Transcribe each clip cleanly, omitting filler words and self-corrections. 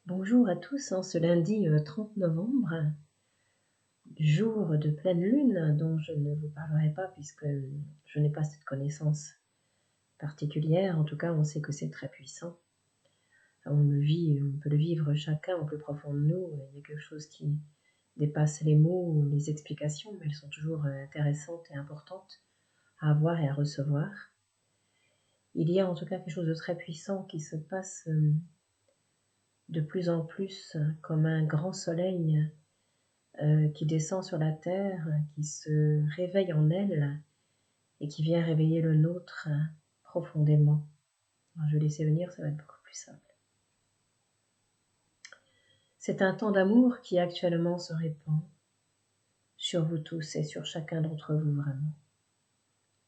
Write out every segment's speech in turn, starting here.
Bonjour à tous, ce lundi 30 novembre, jour de pleine lune dont je ne vous parlerai pas puisque je n'ai pas cette connaissance particulière. En tout cas, on sait que c'est très puissant. On peut le vivre chacun au plus profond de nous. Il y a quelque chose qui dépasse les mots ou les explications, mais elles sont toujours intéressantes et importantes à avoir et à recevoir. Il y a en tout cas quelque chose de très puissant qui se passe de plus en plus comme un grand soleil qui descend sur la terre, qui se réveille en elle et qui vient réveiller le nôtre profondément. Alors, je vais laisser venir, ça va être beaucoup plus simple. C'est un temps d'amour qui actuellement se répand sur vous tous et sur chacun d'entre vous vraiment.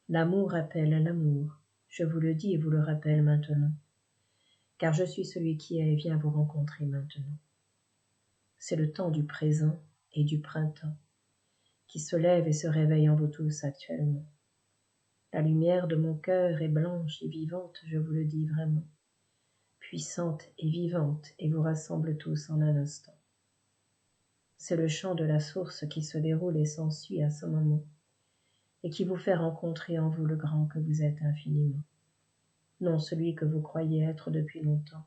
L'amour appelle l'amour, je vous le dis et vous le rappelle maintenant, car je suis celui qui est et vient vous rencontrer maintenant. C'est le temps du présent et du printemps qui se lève et se réveille en vous tous actuellement. La lumière de mon cœur est blanche et vivante, je vous le dis vraiment, puissante et vivante, et vous rassemble tous en un instant. C'est le chant de la source qui se déroule et s'ensuit à ce moment, et qui vous fait rencontrer en vous le grand que vous êtes infiniment. Non celui que vous croyez être depuis longtemps,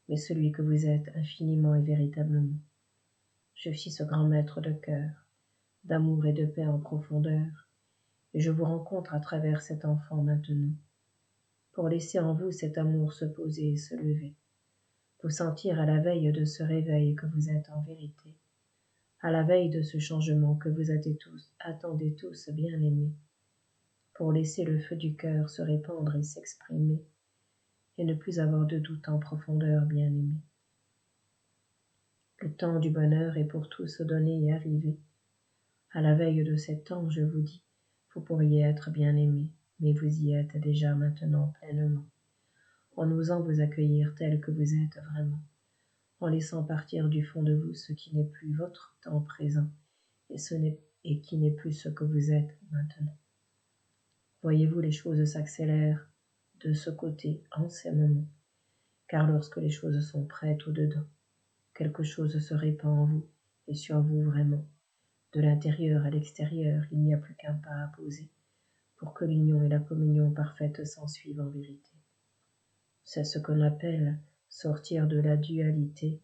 mais celui que vous êtes infiniment et véritablement. Je suis ce grand maître de cœur, d'amour et de paix en profondeur, et je vous rencontre à travers cet enfant maintenant, pour laisser en vous cet amour se poser et se lever, vous sentir à la veille de ce réveil que vous êtes en vérité, à la veille de ce changement que vous attendez tous bien-aimés, pour laisser le feu du cœur se répandre et s'exprimer, et ne plus avoir de doute en profondeur, bien-aimés. Le temps du bonheur est pour tous donné et arrivé. À la veille de cet temps, je vous dis, vous pourriez être bien-aimés, mais vous y êtes déjà maintenant pleinement, en osant vous accueillir tel que vous êtes vraiment, en laissant partir du fond de vous ce qui n'est plus votre temps présent et qui n'est plus ce que vous êtes maintenant. Voyez-vous, les choses s'accélèrent de ce côté en ces moments, car lorsque les choses sont prêtes au-dedans, quelque chose se répand en vous et sur vous vraiment. De l'intérieur à l'extérieur, il n'y a plus qu'un pas à poser pour que l'union et la communion parfaite s'ensuivent en vérité. C'est ce qu'on appelle sortir de la dualité,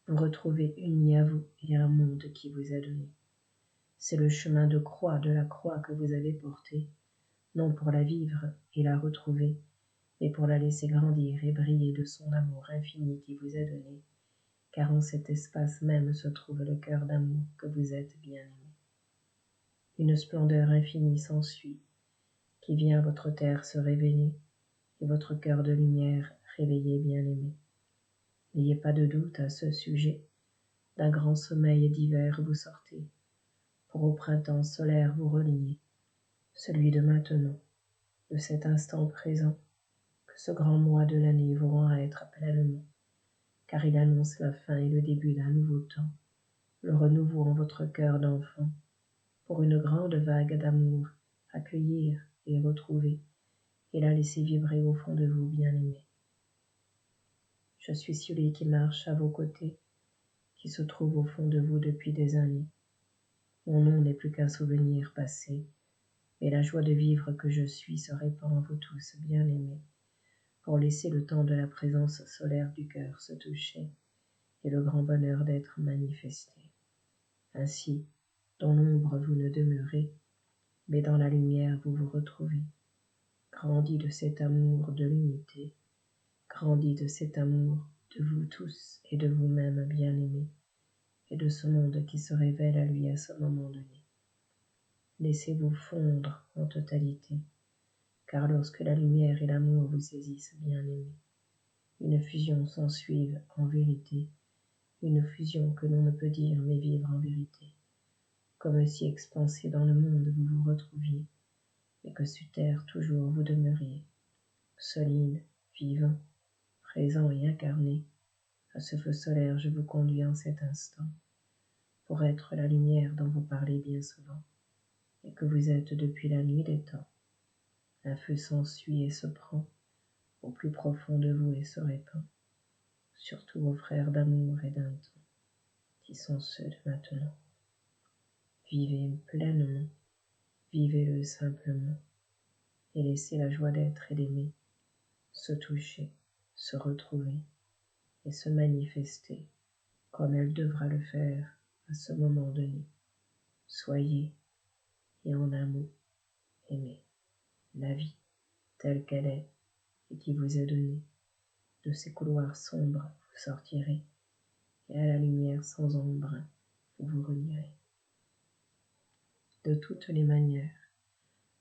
vous retrouver unis à vous et à un monde qui vous est donné. C'est le chemin de la croix que vous avez porté, non pour la vivre et la retrouver, mais pour la laisser grandir et briller de son amour infini qui vous est donné, car en cet espace même se trouve le cœur d'amour que vous êtes bien-aimé. Une splendeur infinie s'ensuit, qui vient votre terre se révéler, et votre cœur de lumière réveillé bien-aimé. N'ayez pas de doute à ce sujet, d'un grand sommeil d'hiver vous sortez, pour au printemps solaire vous relier, celui de maintenant, de cet instant présent, que ce grand mois de l'année vous rend à être pleinement, car il annonce la fin et le début d'un nouveau temps, le renouveau en votre cœur d'enfant, pour une grande vague d'amour, accueillir et retrouver, et la laisser vibrer au fond de vous, bien-aimés. Je suis celui qui marche à vos côtés, qui se trouve au fond de vous depuis des années. Mon nom n'est plus qu'un souvenir passé, mais la joie de vivre que je suis se répand en vous tous, bien-aimés, pour laisser le temps de la présence solaire du cœur se toucher, et le grand bonheur d'être manifesté. Ainsi, dans l'ombre vous ne demeurez, mais dans la lumière vous vous retrouvez. Grandis de cet amour de l'unité, grandis de cet amour de vous tous et de vous-même, bien-aimés, et de ce monde qui se révèle à lui à ce moment donné. Laissez-vous fondre en totalité, car lorsque la lumière et l'amour vous saisissent, bien-aimés, une fusion s'ensuive en vérité, une fusion que l'on ne peut dire mais vivre en vérité, comme si expansé dans le monde vous vous retrouviez, et que sur terre toujours vous demeuriez, solide, vivant, présent et incarné. À ce feu solaire je vous conduis en cet instant, pour être la lumière dont vous parlez bien souvent, et que vous êtes depuis la nuit des temps. Un feu s'ensuit et se prend au plus profond de vous et se répand. surtout vos frères d'amour et d'un temps, qui sont ceux de maintenant. Vivez pleinement, vivez-le simplement, et laissez la joie d'être et d'aimer se toucher, se retrouver et se manifester comme elle devra le faire à ce moment donné. Soyez, et en un mot, aimez la vie telle qu'elle est et qui vous est donnée. De ces couloirs sombres, vous sortirez, et à la lumière sans ombre, vous vous relierez. De toutes les manières,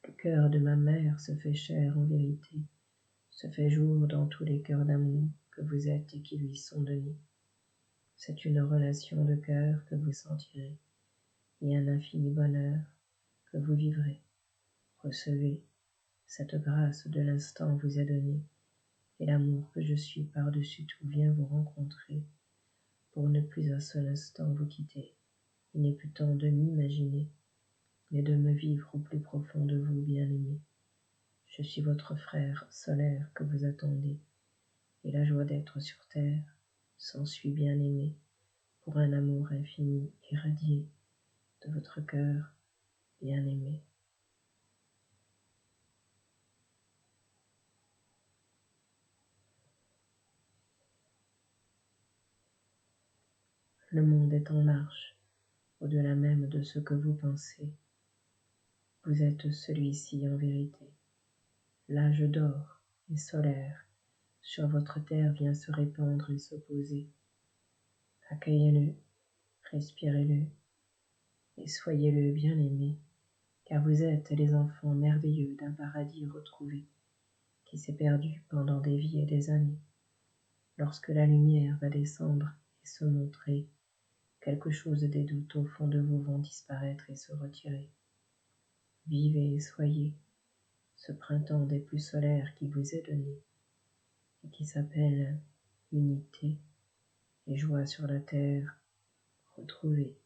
le cœur de ma mère se fait chair en vérité, se fait jour dans tous les cœurs d'amour que vous êtes et qui lui sont donnés. C'est une relation de cœur que vous sentirez, et un infini bonheur que vous vivrez. Recevez, cette grâce de l'instant vous est donnée, et l'amour que je suis par-dessus tout vient vous rencontrer, pour ne plus un seul instant vous quitter. Il n'est plus temps de m'imaginer, mais de me vivre au plus profond de vous, bien-aimé. Je suis votre frère solaire que vous attendez, et la joie d'être sur terre s'ensuit, bien-aimé, pour un amour infini irradié de votre cœur, bien-aimé. Le monde est en marche, au-delà même de ce que vous pensez. Vous êtes celui-ci en vérité. L'âge d'or et solaire sur votre terre vient se répandre et s'opposer. Accueillez-le, respirez-le, et soyez-le bien-aimé, car vous êtes les enfants merveilleux d'un paradis retrouvé, qui s'est perdu pendant des vies et des années. Lorsque la lumière va descendre et se montrer, quelque chose des doutes au fond de vous vont disparaître et se retirer. Vivez et soyez ce printemps des plus solaires qui vous est donné, et qui s'appelle unité et joie sur la terre retrouvée.